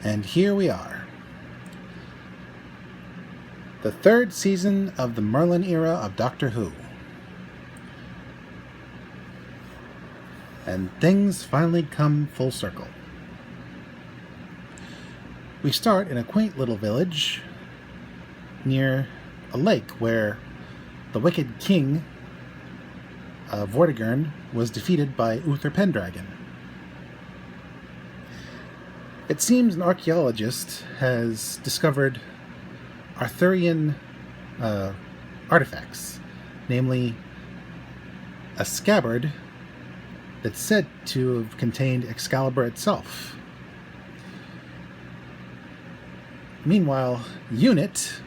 And here we are. The third season of the Merlin era of Doctor Who. And things finally come full circle. We start in a quaint little village near a lake where the wicked king of Vortigern was defeated by Uther Pendragon. It seems an archaeologist has discovered Arthurian artifacts, namely a scabbard that's said to have contained Excalibur itself. Meanwhile, Unit,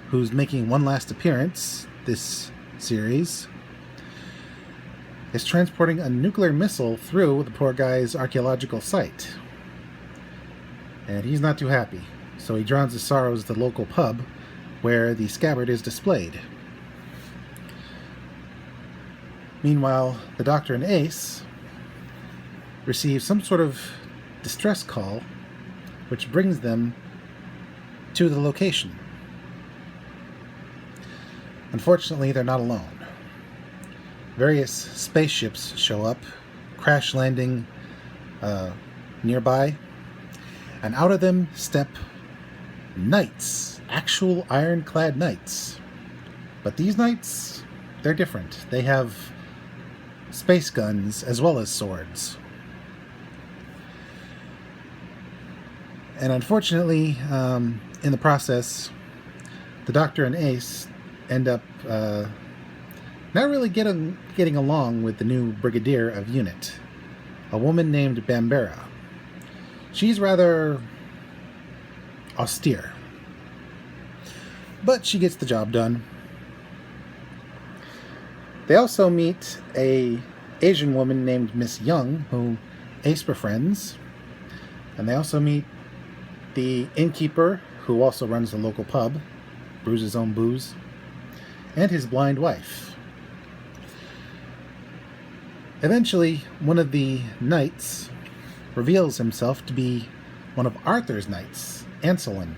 who's making one last appearance this series, is transporting a nuclear missile through the poor guy's archaeological site. And he's not too happy, so he drowns his sorrows at the local pub where the scabbard is displayed. Meanwhile, the Doctor and Ace receive some sort of distress call which brings them to the location. Unfortunately, they're not alone. Various spaceships show up, crash landing nearby, and out of them step knights, actual ironclad knights. But these knights, they're different. They have space guns as well as swords. And unfortunately, in the process, the Doctor and Ace end up not really getting along with the new Brigadier of Unit, a woman named Bambera. She's rather austere, but she gets the job done. They also meet a Asian woman named Miss Young, who Ace befriends, and they also meet the innkeeper, who also runs the local pub, brews his own booze, and his blind wife. Eventually, one of the knights reveals himself to be one of Arthur's knights, Anselin,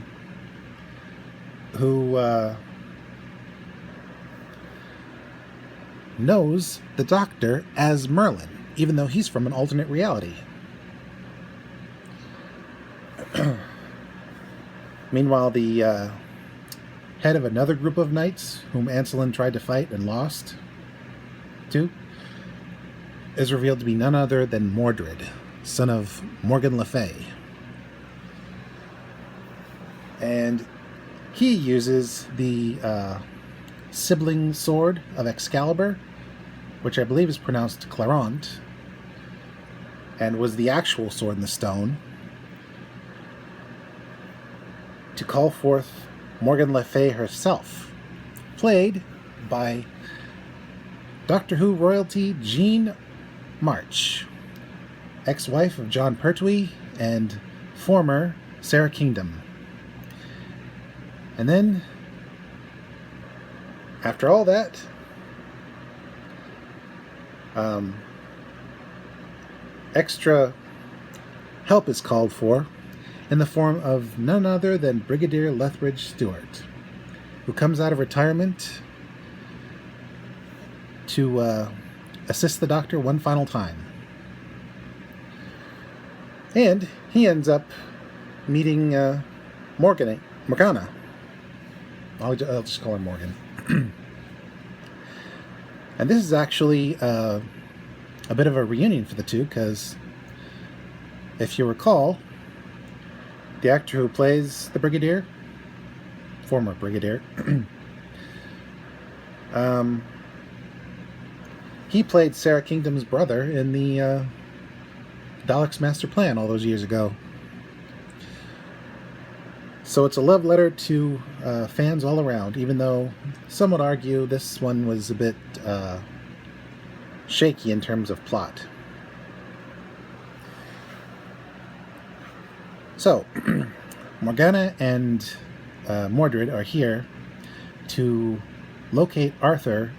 who knows the Doctor as Merlin, even though he's from an alternate reality. Meanwhile, the head of another group of knights, whom Anselin tried to fight and lost to, is revealed to be none other than Mordred, son of Morgan Le Fay. And he uses the sibling sword of Excalibur, which I believe is pronounced Claront, and was the actual sword in the stone, to call forth Morgan Le Fay herself, played by Doctor Who royalty Jean March, ex-wife of John Pertwee and former Sarah Kingdom. And then, after all that, extra help is called for in the form of none other than Brigadier Lethbridge Stewart, who comes out of retirement to assist the Doctor one final time. And he ends up meeting Morgana. I'll just call her Morgan. And this is actually a bit of a reunion for the two, because if you recall, the actor who plays the Brigadier, former Brigadier, he played Sarah Kingdom's brother in the Daleks' Master Plan all those years ago. So it's a love letter to fans all around, even though some would argue this one was a bit shaky in terms of plot. So, Morgana and Mordred are here to locate Arthur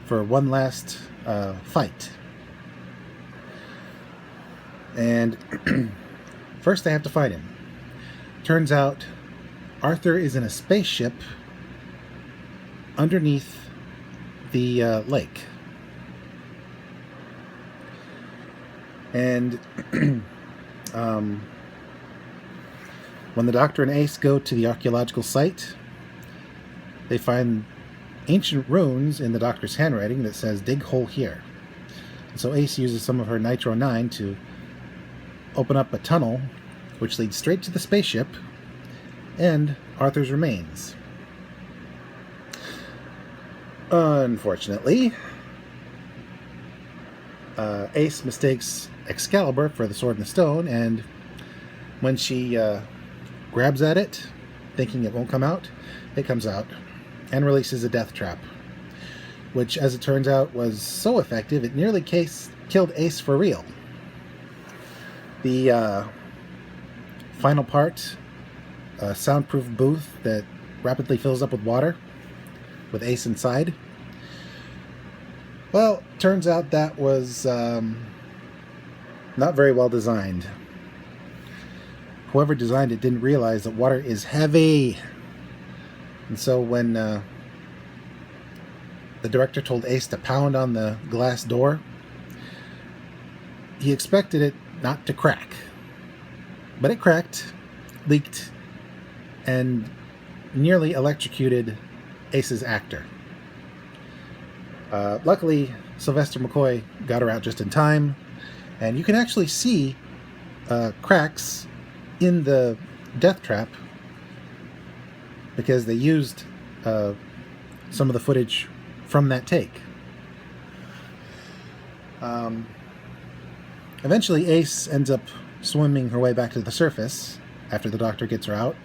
for one last fight. And first they have to fight him. turns out Arthur is in a spaceship underneath the lake. And when the Doctor and Ace go to the archaeological site, they find ancient runes in the Doctor's handwriting that says, "Dig hole here." And so Ace uses some of her Nitro 9 to open up a tunnel which leads straight to the spaceship and Arthur's remains. Unfortunately, Ace mistakes Excalibur for the Sword and the Stone, and when she grabs at it, thinking it won't come out, it comes out and releases a death trap, which, as it turns out, was so effective it nearly killed Ace for real. The final part, a soundproof booth that rapidly fills up with water, with Ace inside. Well, turns out that was not very well designed. Whoever designed it didn't realize that water is heavy. And so when the director told Ace to pound on the glass door, he expected it not to crack. But it cracked, leaked, and nearly electrocuted Ace's actor. Luckily, Sylvester McCoy got her out just in time, and you can actually see cracks in the death trap because they used some of the footage from that take. Eventually, Ace ends up swimming her way back to the surface after the Doctor gets her out.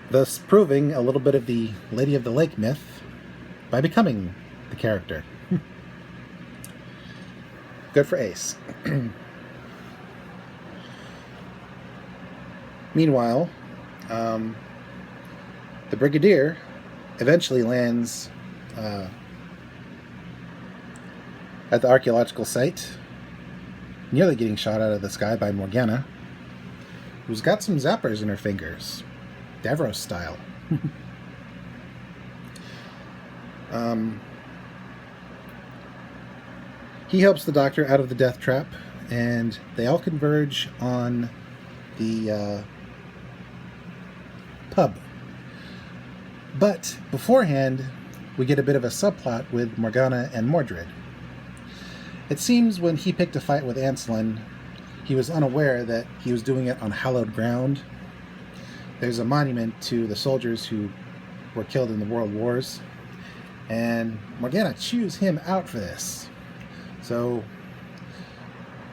Thus proving a little bit of the Lady of the Lake myth by becoming the character. Good for Ace. Meanwhile, the Brigadier eventually lands at the archaeological site, nearly getting shot out of the sky by Morgana, who's got some zappers in her fingers, Davros style. He helps the Doctor out of the death trap, and they all converge on the pub. But beforehand, we get a bit of a subplot with Morgana and Mordred. It seems when he picked a fight with Anselin, he was unaware that he was doing it on hallowed ground. There's a monument to the soldiers who were killed in the World Wars, and Morgana chews him out for this. So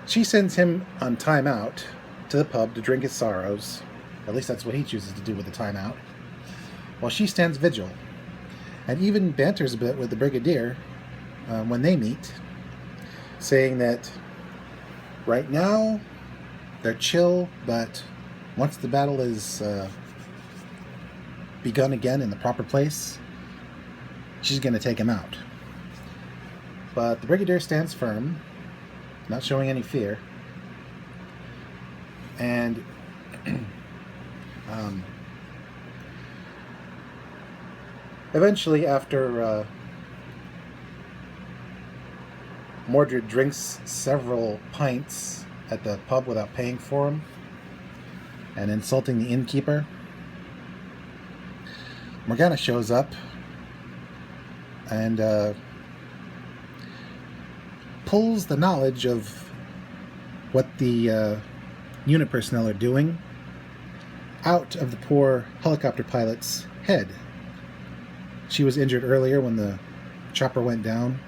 she sends him on timeout to the pub to drink his sorrows. At least that's what he chooses to do with the timeout. While she stands vigil, and even banters a bit with the Brigadier when they meet, saying that right now they're chill, but once the battle is begun again in the proper place, she's going to take him out. But the Brigadier stands firm, not showing any fear, and eventually, after Mordred drinks several pints at the pub without paying for them and insulting the innkeeper, Morgana shows up and pulls the knowledge of what the unit personnel are doing out of the poor helicopter pilot's head. She was injured earlier when the chopper went down,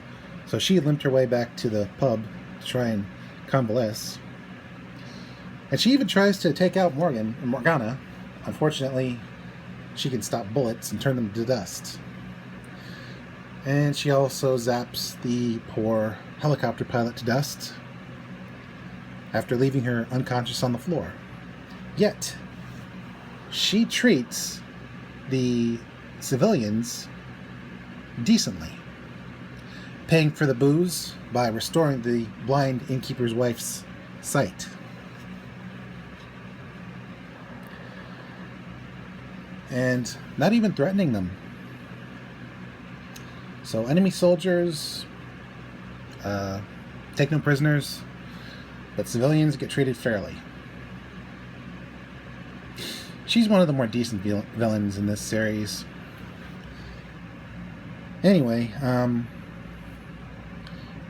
so she limped her way back to the pub to try and convalesce. And she even tries to take out Morgana. Unfortunately, she can stop bullets and turn them to dust. And she also zaps the poor helicopter pilot to dust after leaving her unconscious on the floor. Yet, she treats the civilians decently. paying for the booze by restoring the blind innkeeper's wife's sight. And not even threatening them. So enemy soldiers take no prisoners, but civilians get treated fairly. She's one of the more decent villains in this series. Anyway,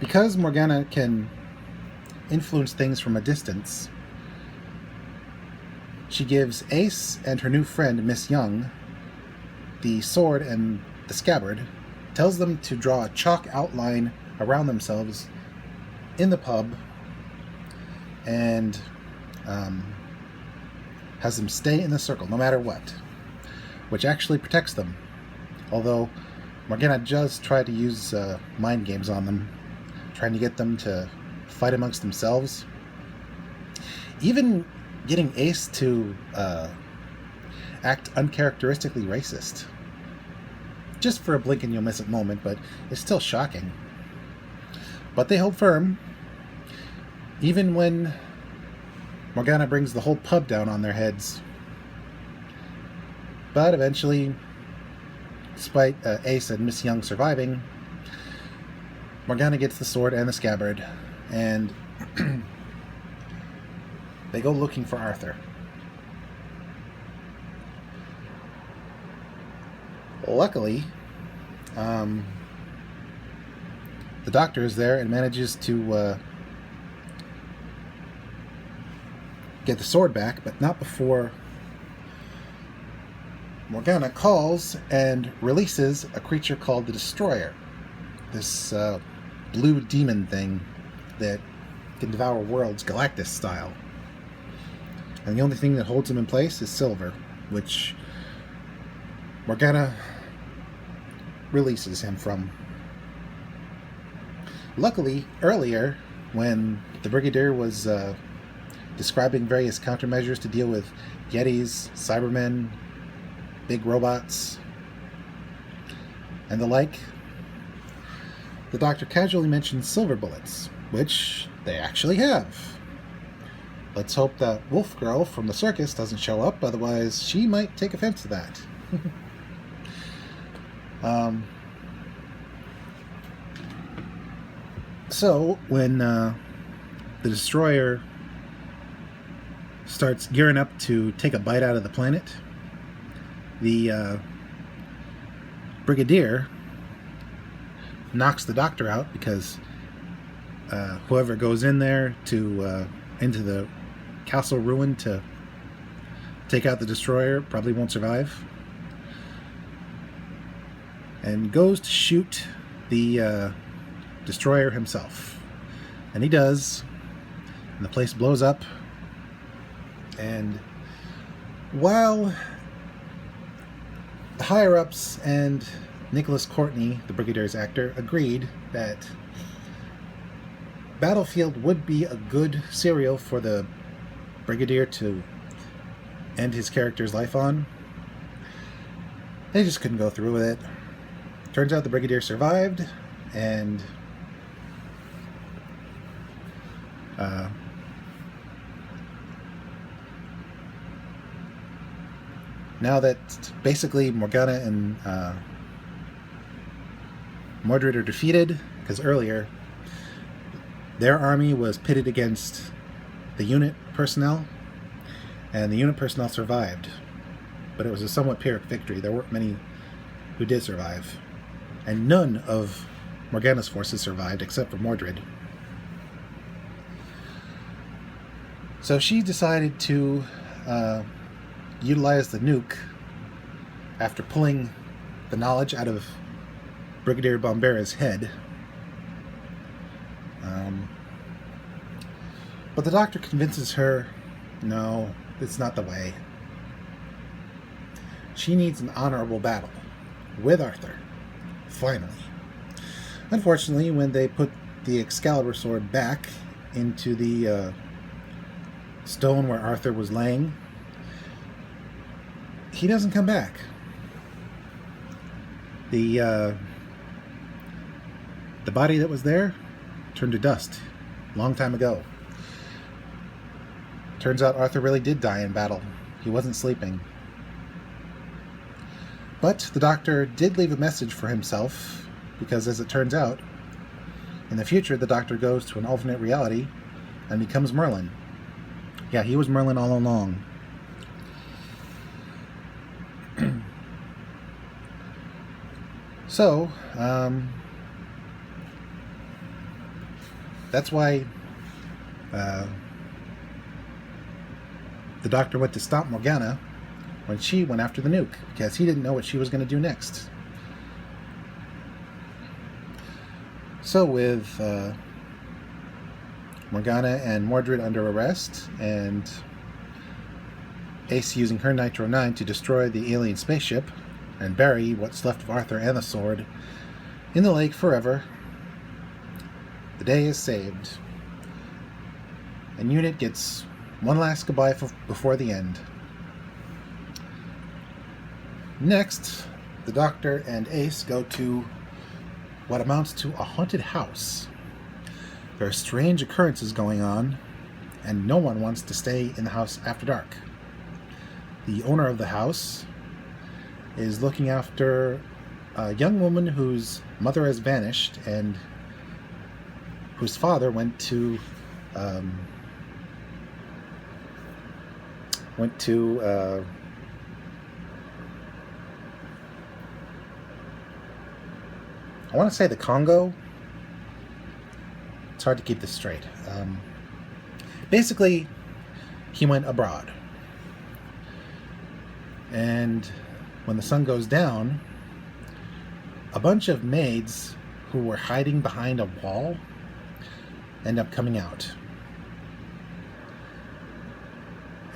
because Morgana can influence things from a distance, she gives Ace and her new friend, Miss Young, the sword and the scabbard, tells them to draw a chalk outline around themselves in the pub, and has them stay in the circle no matter what, which actually protects them. Although Morgana does try to use mind games on them, trying to get them to fight amongst themselves. Even getting Ace to act uncharacteristically racist. Just for a blink and you'll miss it moment, but it's still shocking. But they hold firm, even when Morgana brings the whole pub down on their heads. But eventually, despite Ace and Miss Young surviving, Morgana gets the sword and the scabbard, and they go looking for Arthur. Luckily, the doctor is there and manages to get the sword back, but not before Morgana calls and releases a creature called the Destroyer. This blue demon thing that can devour worlds Galactus style. And the only thing that holds him in place is silver, which Morgana releases him from. Luckily, earlier, when the Brigadier was describing various countermeasures to deal with Yetis, Cybermen, big robots, and the like, the doctor casually mentioned silver bullets, which they actually have. Let's hope that Wolf Girl from the circus doesn't show up, otherwise she might take offense to that. So, when the Destroyer starts gearing up to take a bite out of the planet, the Brigadier knocks the doctor out because whoever goes in there to into the castle ruin to take out the Destroyer probably won't survive, and goes to shoot the Destroyer himself. And he does, and the place blows up. And while the higher-ups and Nicholas Courtney, the Brigadier's actor, agreed that Battlefield would be a good serial for the Brigadier to end his character's life on, they just couldn't go through with it. Turns out the Brigadier survived, and now that basically Morgana and Mordred are defeated, because earlier their army was pitted against the unit personnel, and the unit personnel survived, but it was a somewhat Pyrrhic victory. There weren't many who did survive, and none of Morgana's forces survived except for Mordred. So she decided to utilize the nuke after pulling the knowledge out of Brigadier Bombera's head. But the doctor convinces her, no, it's not the way. She needs an honorable battle with Arthur, finally. Unfortunately, when they put the Excalibur sword back into the stone where Arthur was laying, he doesn't come back. The The body that was there turned to dust a long time ago. Turns out Arthur really did die in battle. He wasn't sleeping. But the Doctor did leave a message for himself, because as it turns out, in the future the Doctor goes to an alternate reality and becomes Merlin. Yeah, he was Merlin all along. So, that's why the Doctor went to stop Morgana when she went after the nuke, because he didn't know what she was going to do next. So with Morgana and Mordred under arrest, and Ace using her Nitro 9 to destroy the alien spaceship and bury what's left of Arthur and the sword in the lake forever, the day is saved. And Unit gets one last goodbye before the end. Next, the Doctor and Ace go to what amounts to a haunted house. There are strange occurrences going on, and no one wants to stay in the house after dark. The owner of the house is looking after a young woman whose mother has vanished and whose father went to I want to say the Congo. It's hard to keep this straight. Basically, he went abroad. And when the sun goes down, a bunch of maids who were hiding behind a wall end up coming out.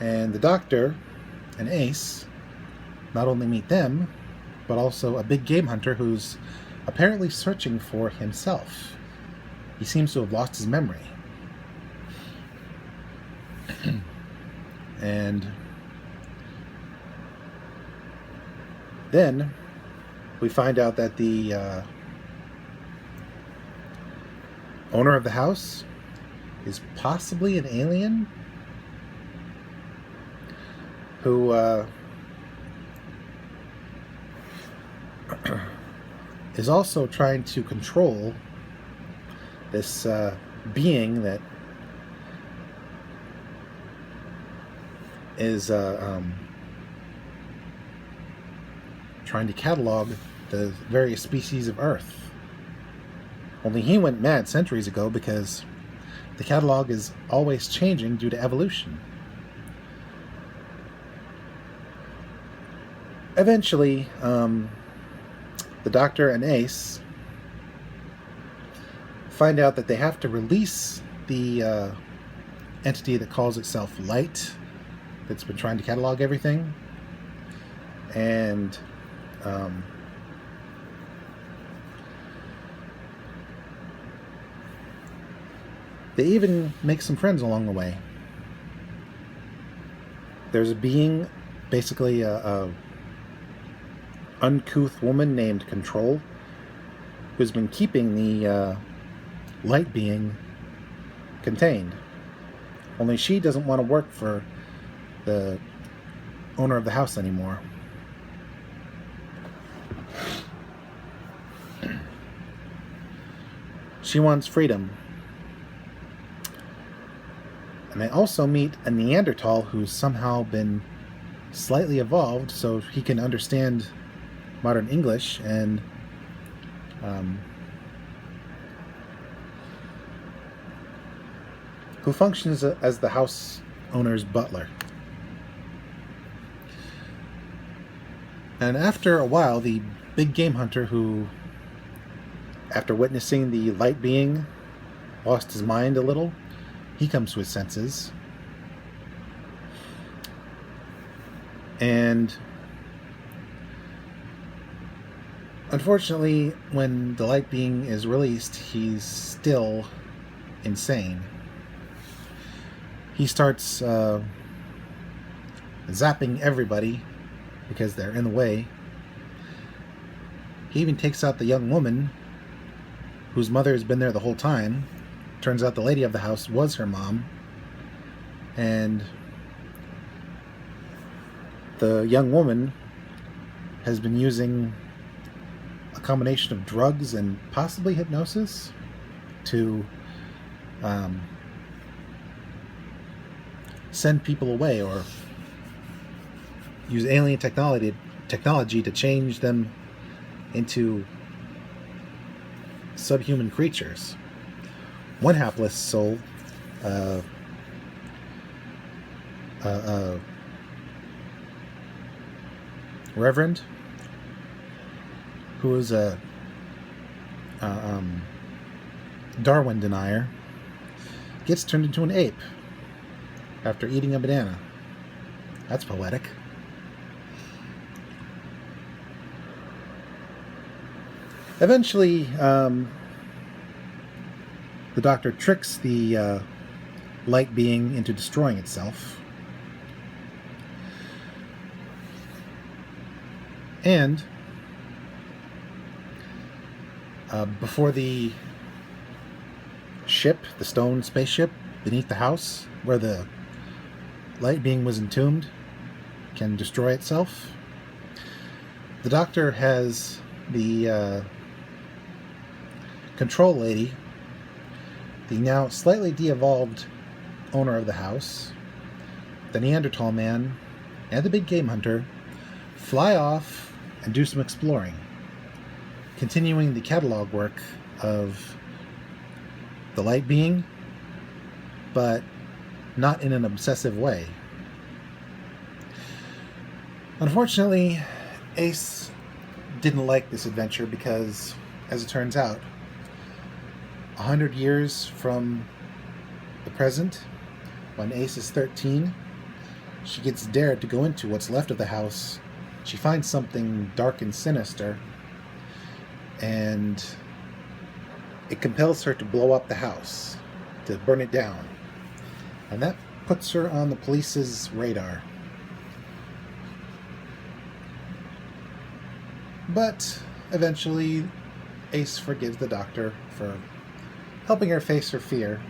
And the Doctor and Ace not only meet them, but also a big game hunter who's apparently searching for himself. He seems to have lost his memory. And then we find out that the owner of the house is possibly an alien who is also trying to control this being that is trying to catalog the various species of Earth. Only he went mad centuries ago because the catalog is always changing due to evolution. Eventually, the Doctor and Ace find out that they have to release the entity that calls itself Light, that's been trying to catalog everything. And they even make some friends along the way. There's a being, basically a uncouth woman named Control, who's been keeping the Light being contained. Only she doesn't want to work for the owner of the house anymore. She wants freedom. And they also meet a Neanderthal who's somehow been slightly evolved so he can understand modern English and who functions as the house owner's butler. And after a while, the big game hunter who, after witnessing the Light being, lost his mind a little, he comes to his senses. And unfortunately, when the Light being is released, he's still insane. He starts zapping everybody because they're in the way. He even takes out the young woman whose mother has been there the whole time. Turns out the lady of the house was her mom. And the young woman has been using a combination of drugs and possibly hypnosis to send people away, or use alien technology to change them into subhuman creatures. One hapless soul, reverend, who is a Darwin denier, gets turned into an ape after eating a banana. That's poetic. Eventually, the Doctor tricks the light being into destroying itself. And before the ship, the stone spaceship beneath the house, where the light being was entombed, can destroy itself, the Doctor has the control lady, the now slightly de-evolved owner of the house, the Neanderthal man, and the big game hunter fly off and do some exploring, continuing the catalog work of the light being, but not in an obsessive way. Unfortunately, Ace didn't like this adventure because, as it turns out, 100 years from the present, when Ace is 13, she gets dared to go into what's left of the house. She finds something dark and sinister, and it compels her to blow up the house, to burn it down. And that puts her on the police's radar. But eventually, Ace forgives the Doctor for helping her face her fear,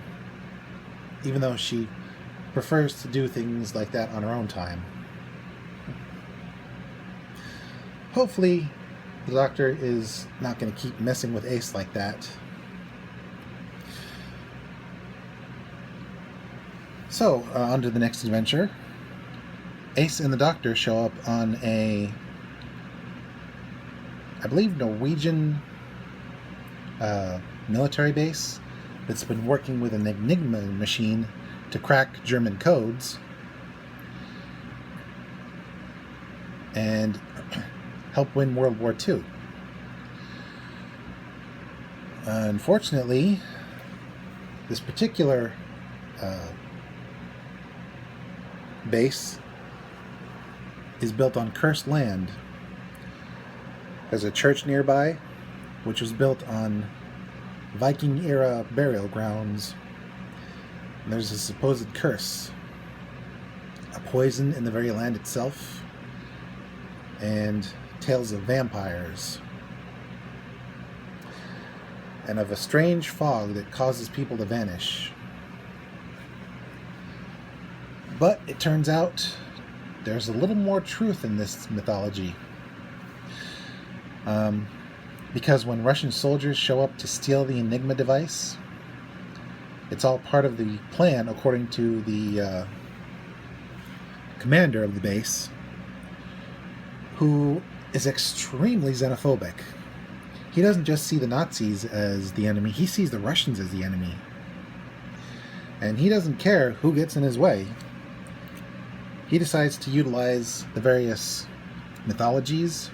even though she prefers to do things like that on her own time. Hopefully, the Doctor is not going to keep messing with Ace like that. So, on to the next adventure. Ace and the Doctor show up on a, I believe, Norwegian military base that's been working with an Enigma machine to crack German codes and help win World War II. Unfortunately, this particular base is built on cursed land. There's a church nearby, which was built on Viking-era burial grounds. And there's a supposed curse, a poison in the very land itself, and tales of vampires, and of a strange fog that causes people to vanish. But it turns out there's a little more truth in this mythology. Because when Russian soldiers show up to steal the Enigma device, it's all part of the plan, according to the commander of the base, who is extremely xenophobic. He doesn't just see the Nazis as the enemy, he sees the Russians as the enemy. And he doesn't care who gets in his way. He decides to utilize the various mythologies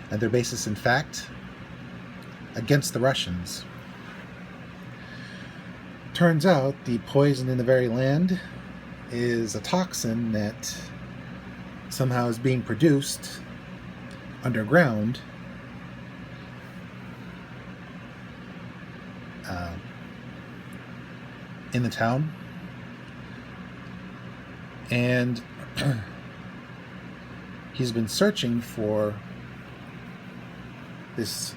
and their basis in fact against the Russians. Turns out the poison in the very land is a toxin that somehow is being produced underground in the town, and he's been searching for this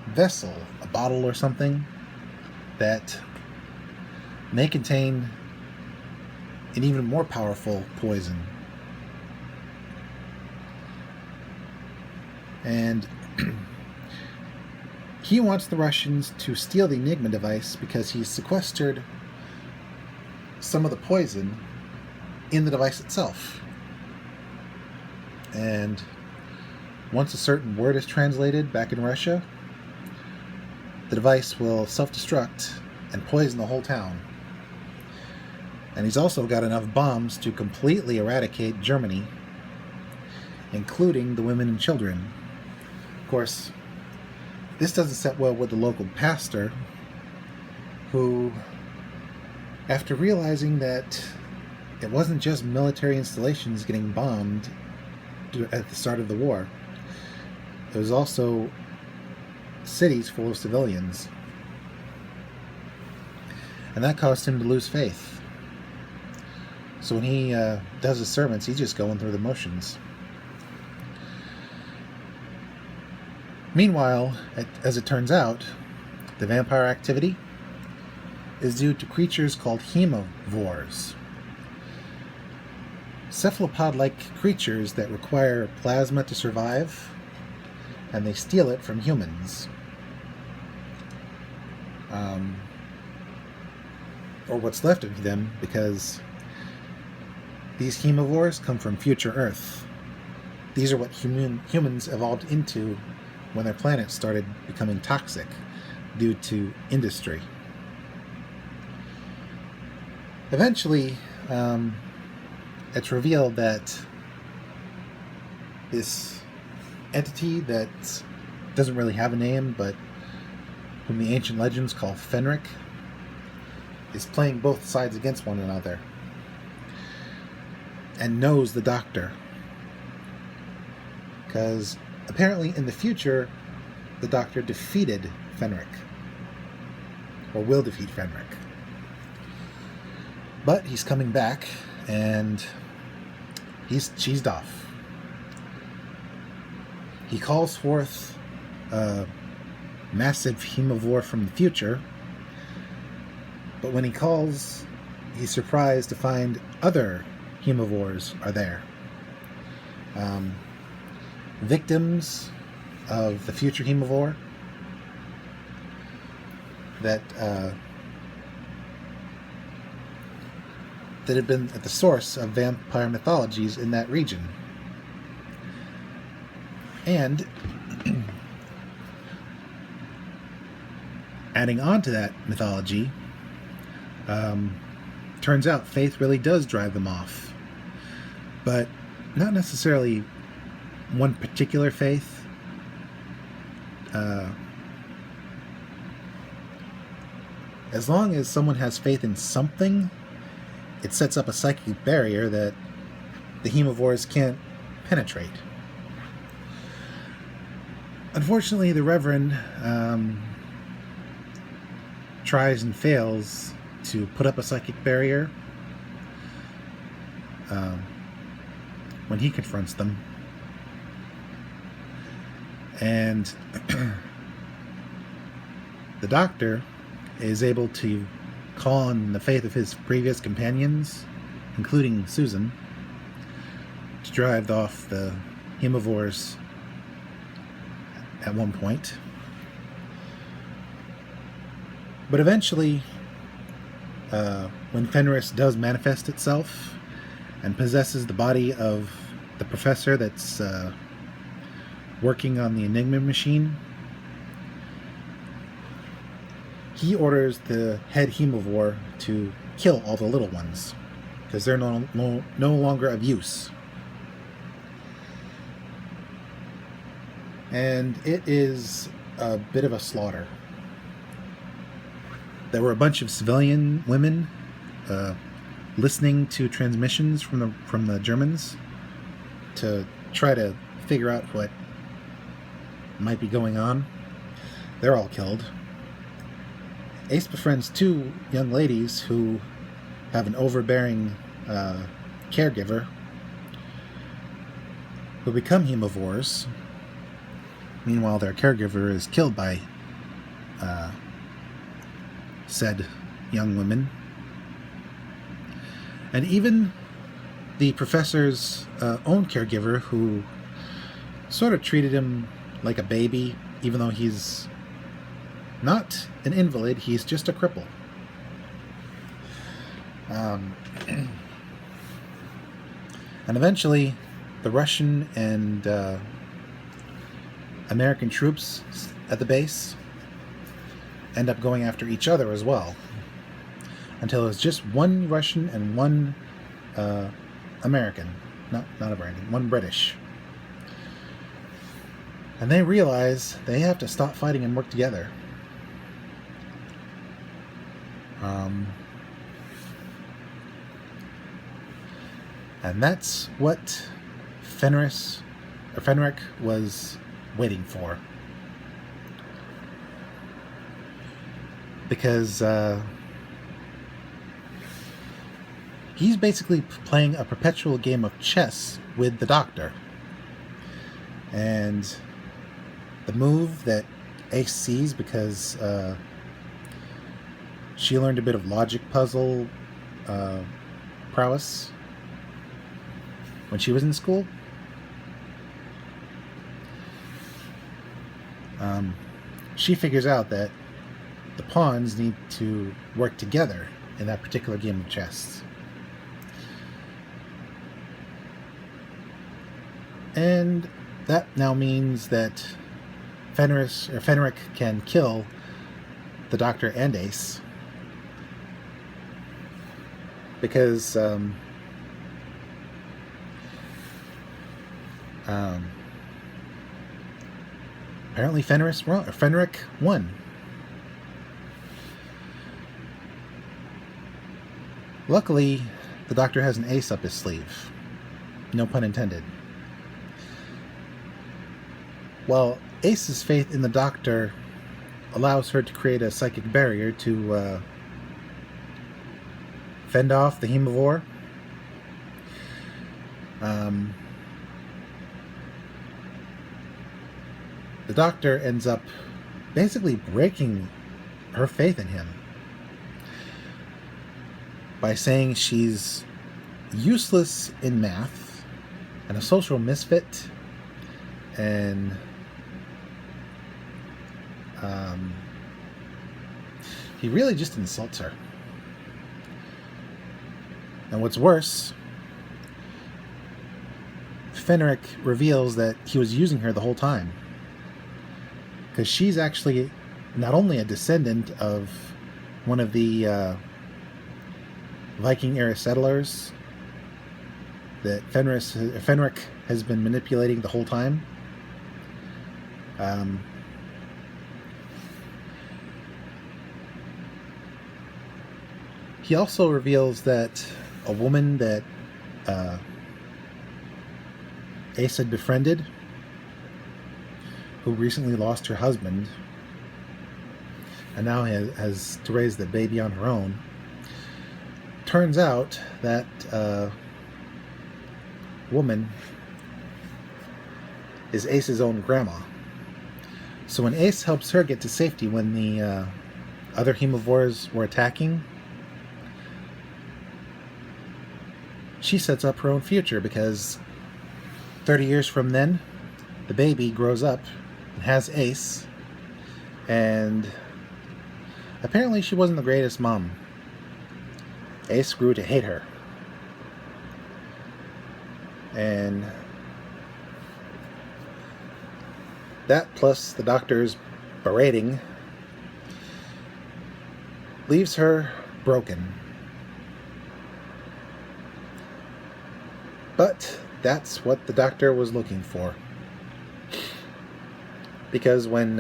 vessel, a bottle or something, that may contain an even more powerful poison. And he wants the Russians to steal the Enigma device because he's sequestered some of the poison in the device itself. And once a certain word is translated back in Russia, the device will self-destruct and poison the whole town. And he's also got enough bombs to completely eradicate Germany, including the women and children. Of course, this doesn't set well with the local pastor, who, after realizing that it wasn't just military installations getting bombed at the start of the war, it was also cities full of civilians. And that caused him to lose faith. So when he does his sermons, he's just going through the motions. Meanwhile, as it turns out, the vampire activity is due to creatures called hemivores. Cephalopod-like creatures that require plasma to survive, and they steal it from humans. Or what's left of them, because these hemivores come from future Earth. These are what humans evolved into when their planet started becoming toxic due to industry. Eventually, it's revealed that this entity that doesn't really have a name, but whom the ancient legends call Fenric, is playing both sides against one another and knows the Doctor. Because apparently in the future, the Doctor defeated Fenric, or will defeat Fenric. But he's coming back, and he's cheesed off. He calls forth a massive hemivore from the future, but when he calls, he's surprised to find other hemivores are there. Victims of the future hemivore that had been at the source of vampire mythologies in that region. And adding on to that mythology, turns out faith really does drive them off, but not necessarily one particular faith. As long as someone has faith in something, it sets up a psychic barrier that the hemivores can't penetrate. Unfortunately, the Reverend tries and fails to put up a psychic barrier when he confronts them. And the Doctor is able to call on the faith of his previous companions, including Susan, to drive off the hemivores at one point. But eventually, when Fenris does manifest itself and possesses the body of the professor that's working on the Enigma machine, he orders the head hemivore to kill all the little ones because they're no longer of use. And it is a bit of a slaughter. There were a bunch of civilian women listening to transmissions from the Germans to try to figure out what might be going on. They're all killed. Ace befriends two young ladies who have an overbearing caregiver who become hemivores. Meanwhile, their caregiver is killed by said young women. And even the professor's own caregiver, who sort of treated him like a baby, even though he's not an invalid, he's just a cripple. And eventually, the Russian and American troops at the base end up going after each other as well, until it's just one Russian and one American, not American, one British. And they realize they have to stop fighting and work together. And that's what Fenric was waiting for. Because he's basically playing a perpetual game of chess with the Doctor. And the move that Ace sees, because she learned a bit of logic puzzle prowess when she was in school. She figures out that the pawns need to work together in that particular game of chess. And that now means that Fenric can kill the Doctor and Ace, because apparently Fenric won. Luckily, the Doctor has an ace up his sleeve. No pun intended. While Ace's faith in the Doctor allows her to create a psychic barrier to fend off the Hemivore, the Doctor ends up basically breaking her faith in him by saying she's useless in math and a social misfit, and he really just insults her. And what's worse, Fenric reveals that he was using her the whole time, because she's actually not only a descendant of one of the Viking-era settlers that Fenric has been manipulating the whole time. He also reveals that a woman that Ace had befriended, who recently lost her husband and now has to raise the baby on her own, turns out that woman is Ace's own grandma. So when Ace helps her get to safety when the other Hemivores were attacking, she sets up her own future, because 30 years from then, the baby grows up and has Ace, and apparently she wasn't the greatest mom. Ace grew to hate her. And that, plus the Doctor's berating, leaves her broken. But that's what the Doctor was looking for. Because when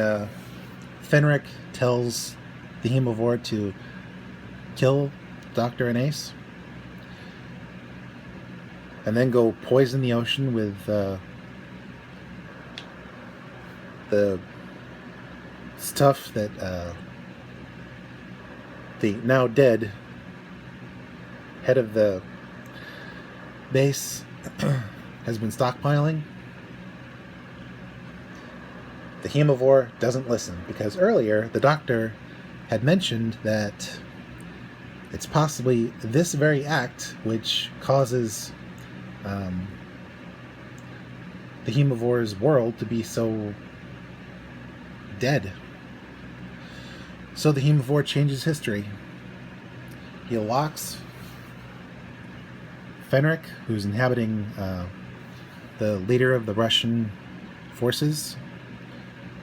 Fenric tells the Hemivore to kill Doctor and Ace, and then go poison the ocean with the stuff that the now dead head of the base has been stockpiling, the Hemivore doesn't listen, because earlier the doctor had mentioned that it's possibly this very act which causes the Hemivore's world to be so dead. So the Hemivore changes history. He locks Fenric, who's inhabiting the leader of the Russian forces,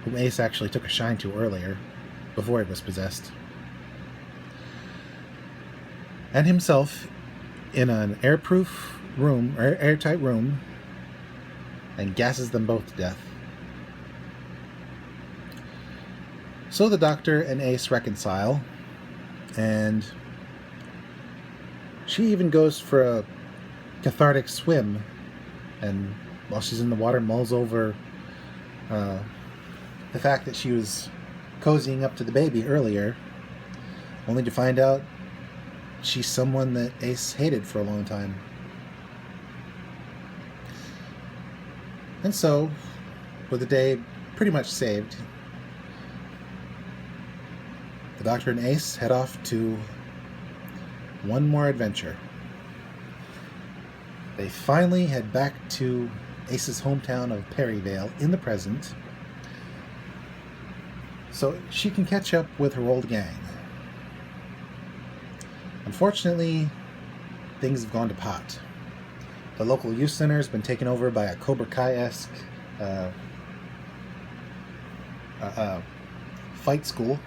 whom Ace actually took a shine to earlier, before it was possessed, and himself in an airproof room, or airtight room, and gasses them both to death. So the Doctor and Ace reconcile, and she even goes for a cathartic swim, and while she's in the water mulls over the fact that she was cozying up to the baby earlier, only to find out she's someone that Ace hated for a long time. And so, with the day pretty much saved, the Doctor and Ace head off to one more adventure. They finally head back to Ace's hometown of Perryvale in the present, so she can catch up with her old gang. Unfortunately, things have gone to pot. The local youth center has been taken over by a Cobra Kai-esque fight school,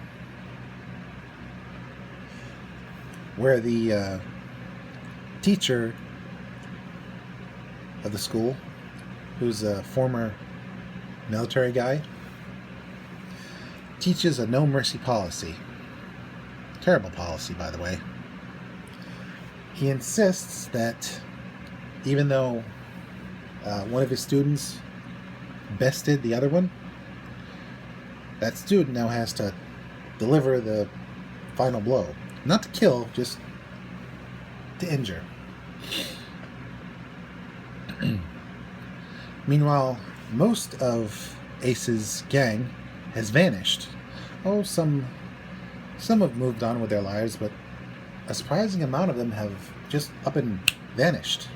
where the teacher of the school, who's a former military guy, teaches a no mercy policy. Terrible policy, by the way. He insists that even though one of his students bested the other one, that student now has to deliver the final blow. Not to kill, just to injure. Meanwhile, most of Ace's gang has vanished. Oh, some have moved on with their lives, but a surprising amount of them have just up and vanished.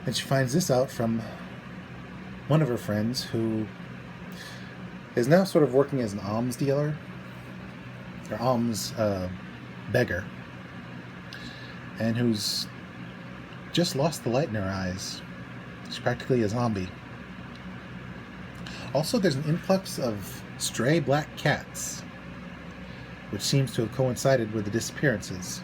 And she finds this out from one of her friends, who is now sort of working as an alms dealer, or alms beggar, and who's just lost the light in her eyes. She's practically a zombie. Also, there's an influx of stray black cats, which seems to have coincided with the disappearances.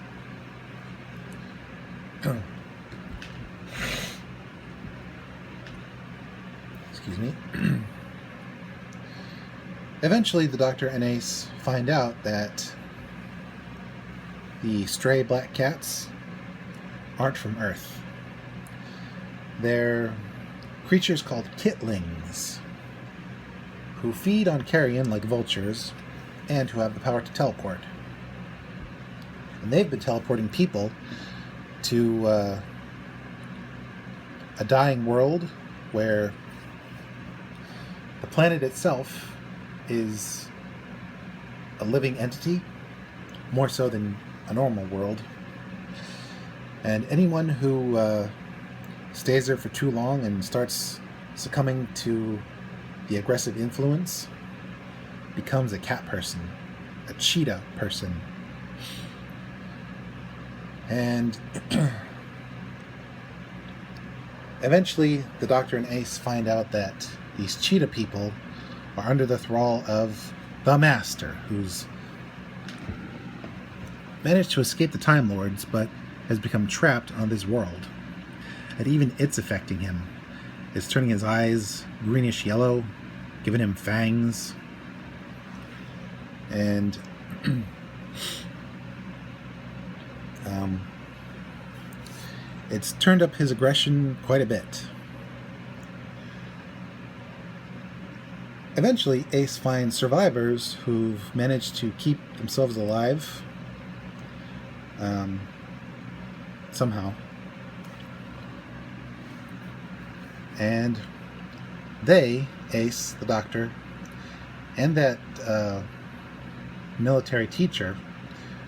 Excuse me. Eventually, the Doctor and Ace find out that the stray black cats aren't from Earth. They're creatures called kitlings, who feed on carrion like vultures, and who have the power to teleport. And they've been teleporting people to a dying world where the planet itself is a living entity, more so than a normal world. And anyone who stays there for too long and starts succumbing to the aggressive influence becomes a cat person, a cheetah person. And eventually the Doctor and Ace find out that these cheetah people are under the thrall of the Master, who's managed to escape the Time Lords, but has become trapped on this world. And even it's affecting him. It's turning his eyes greenish yellow, giving him fangs. And it's turned up his aggression quite a bit. Eventually, Ace finds survivors who've managed to keep themselves alive somehow. And they Ace, the doctor, and that military teacher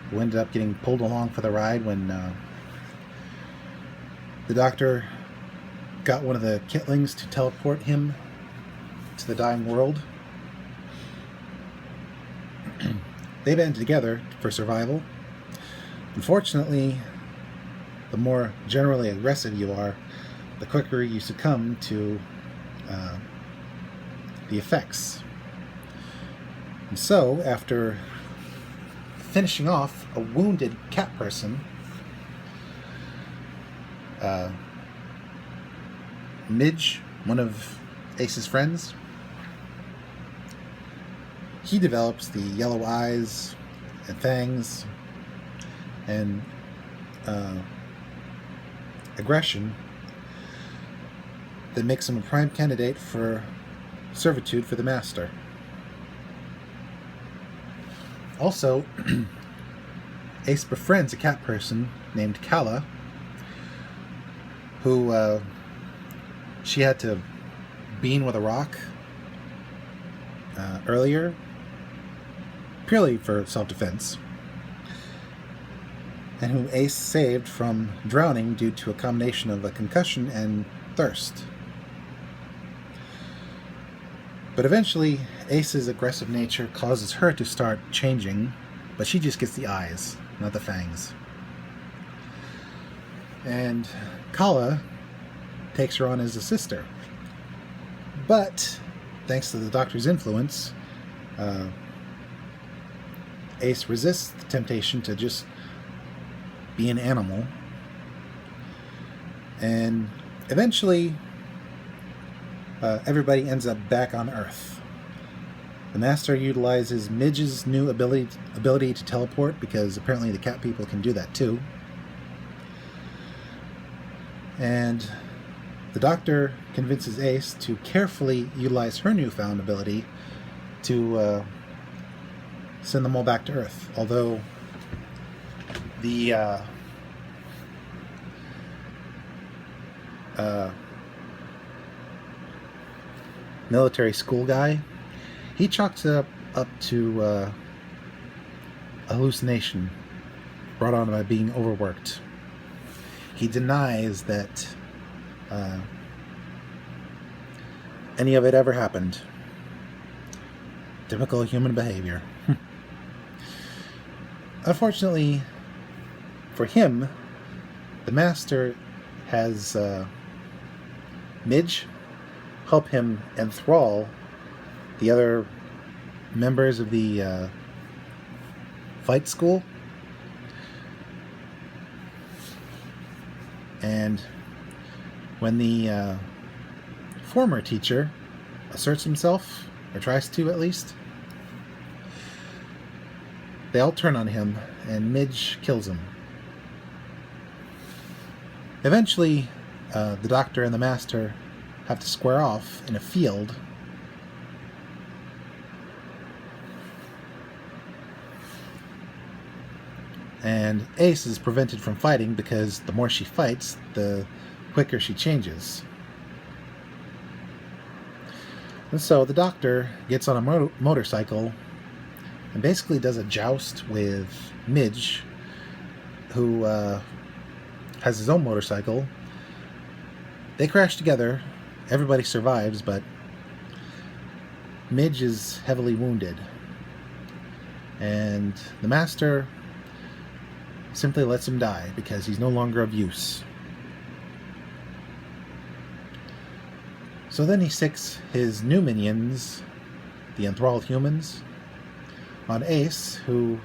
who ended up getting pulled along for the ride when the doctor got one of the Kitlings to teleport him to the dying world. They band together for survival. Unfortunately, the more generally aggressive you are, the quicker you succumb to the effects. And so, after finishing off a wounded cat person, Midge, one of Ace's friends, he develops the yellow eyes and fangs and aggression that makes him a prime candidate for servitude for the Master. Also, Ace befriends a cat person named Kala, who she had to bean with a rock earlier, purely for self-defense, and whom Ace saved from drowning due to a combination of a concussion and thirst. But eventually, Ace's aggressive nature causes her to start changing, but she just gets the eyes, not the fangs. And Kala takes her on as a sister. But, thanks to the doctor's influence, Ace resists the temptation to just be an animal. And eventually, everybody ends up back on Earth. The Master utilizes Midge's new ability to teleport, because apparently the cat people can do that too. And the Doctor convinces Ace to carefully utilize her newfound ability to send them all back to Earth. Although the military school guy, he chalks it up to a hallucination brought on by being overworked. He denies that any of it ever happened. Typical human behavior. Unfortunately for him, the Master has Midge help him enthrall the other members of the fight school. And when the former teacher asserts himself, or tries to at least, they all turn on him, and Midge kills him. Eventually, the Doctor and the Master have to square off in a field. And Ace is prevented from fighting because the more she fights, the quicker she changes. And so the Doctor gets on a motorcycle and basically does a joust with Midge, who has his own motorcycle. They crash together. Everybody survives, but Midge is heavily wounded. And the Master simply lets him die because he's no longer of use. So then he sicks his new minions, the enthralled humans, on Ace, who,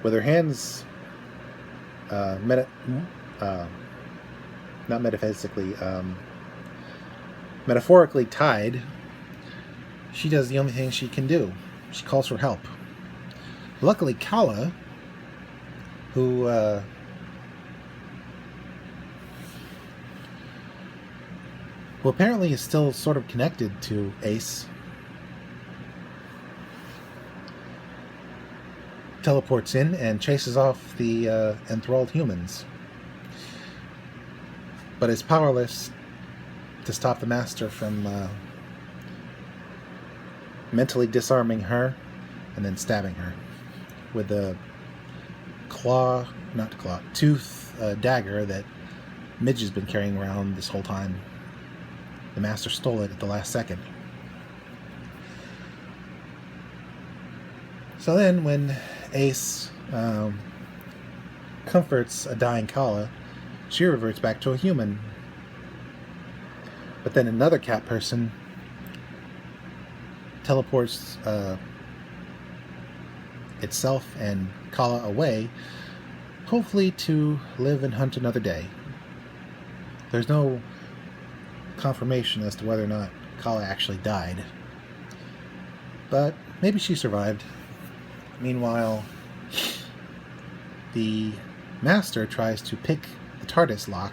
with her hands not metaphysically, metaphorically tied, she does the only thing she can do. She calls for help. Luckily, Kala, who apparently is still sort of connected to Ace, teleports in and chases off the enthralled humans, but is powerless to stop the Master from mentally disarming her and then stabbing her with a tooth dagger that Midge has been carrying around this whole time. The Master stole it at the last second. So then when Ace comforts a dying Kala, she reverts back to a human. But then another cat person teleports itself and Kala away, hopefully to live and hunt another day. There's no confirmation as to whether or not Kala actually died, but maybe she survived. Meanwhile, the Master tries to pick the TARDIS lock,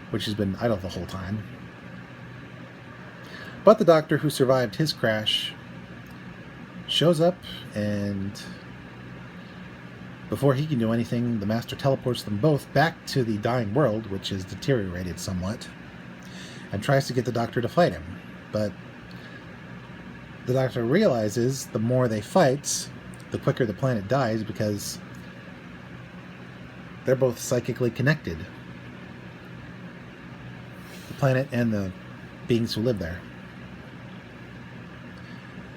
which has been idle the whole time. But the Doctor, who survived his crash, shows up, and before he can do anything, the Master teleports them both back to the dying world, which is deteriorated somewhat, and tries to get the Doctor to fight him. But the Doctor realizes the more they fight, the quicker the planet dies, because they're both psychically connected. The planet and the beings who live there.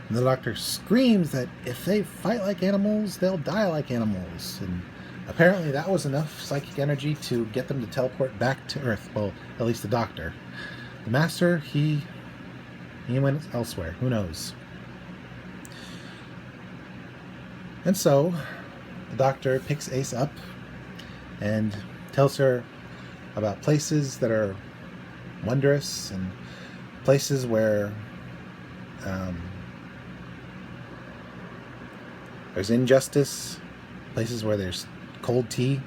And the Doctor screams that if they fight like animals, they'll die like animals. And apparently that was enough psychic energy to get them to teleport back to Earth. Well, at least the Doctor. The Master, he went elsewhere. Who knows? And so, the Doctor picks Ace up and tells her about places that are wondrous and places where there's injustice, places where there's cold tea,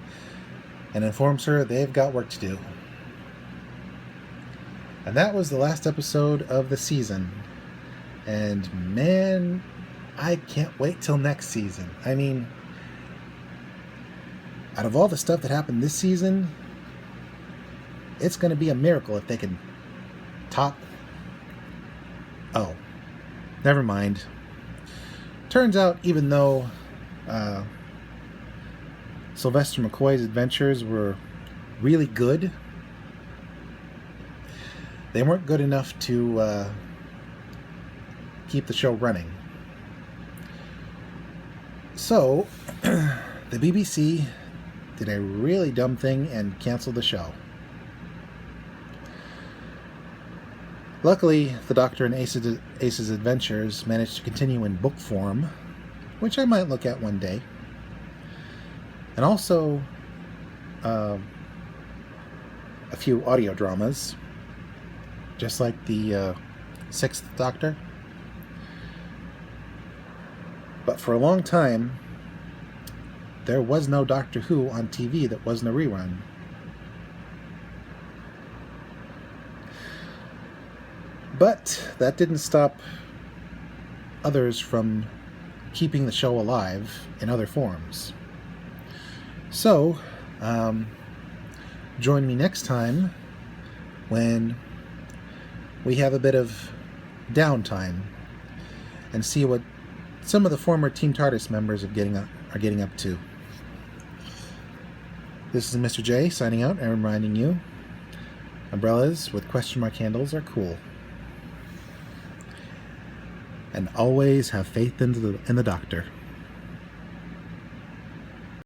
and informs her they've got work to do. And that was the last episode of the season. And man, I can't wait till next season. I mean, out of all the stuff that happened this season, it's going to be a miracle if they can top... Oh, never mind. Turns out, even though Sylvester McCoy's adventures were really good, they weren't good enough to keep the show running. So, the BBC did a really dumb thing and canceled the show. Luckily, the Doctor and Ace's adventures managed to continue in book form, which I might look at one day. And also, a few audio dramas, just like the Sixth Doctor. But for a long time, there was no Doctor Who on TV that wasn't a rerun. But that didn't stop others from keeping the show alive in other forms. So, join me next time when we have a bit of downtime and see what some of the former Team TARDIS members are getting up to. This is Mr. J signing out and reminding you, umbrellas with question mark handles are cool. And always have faith in the Doctor.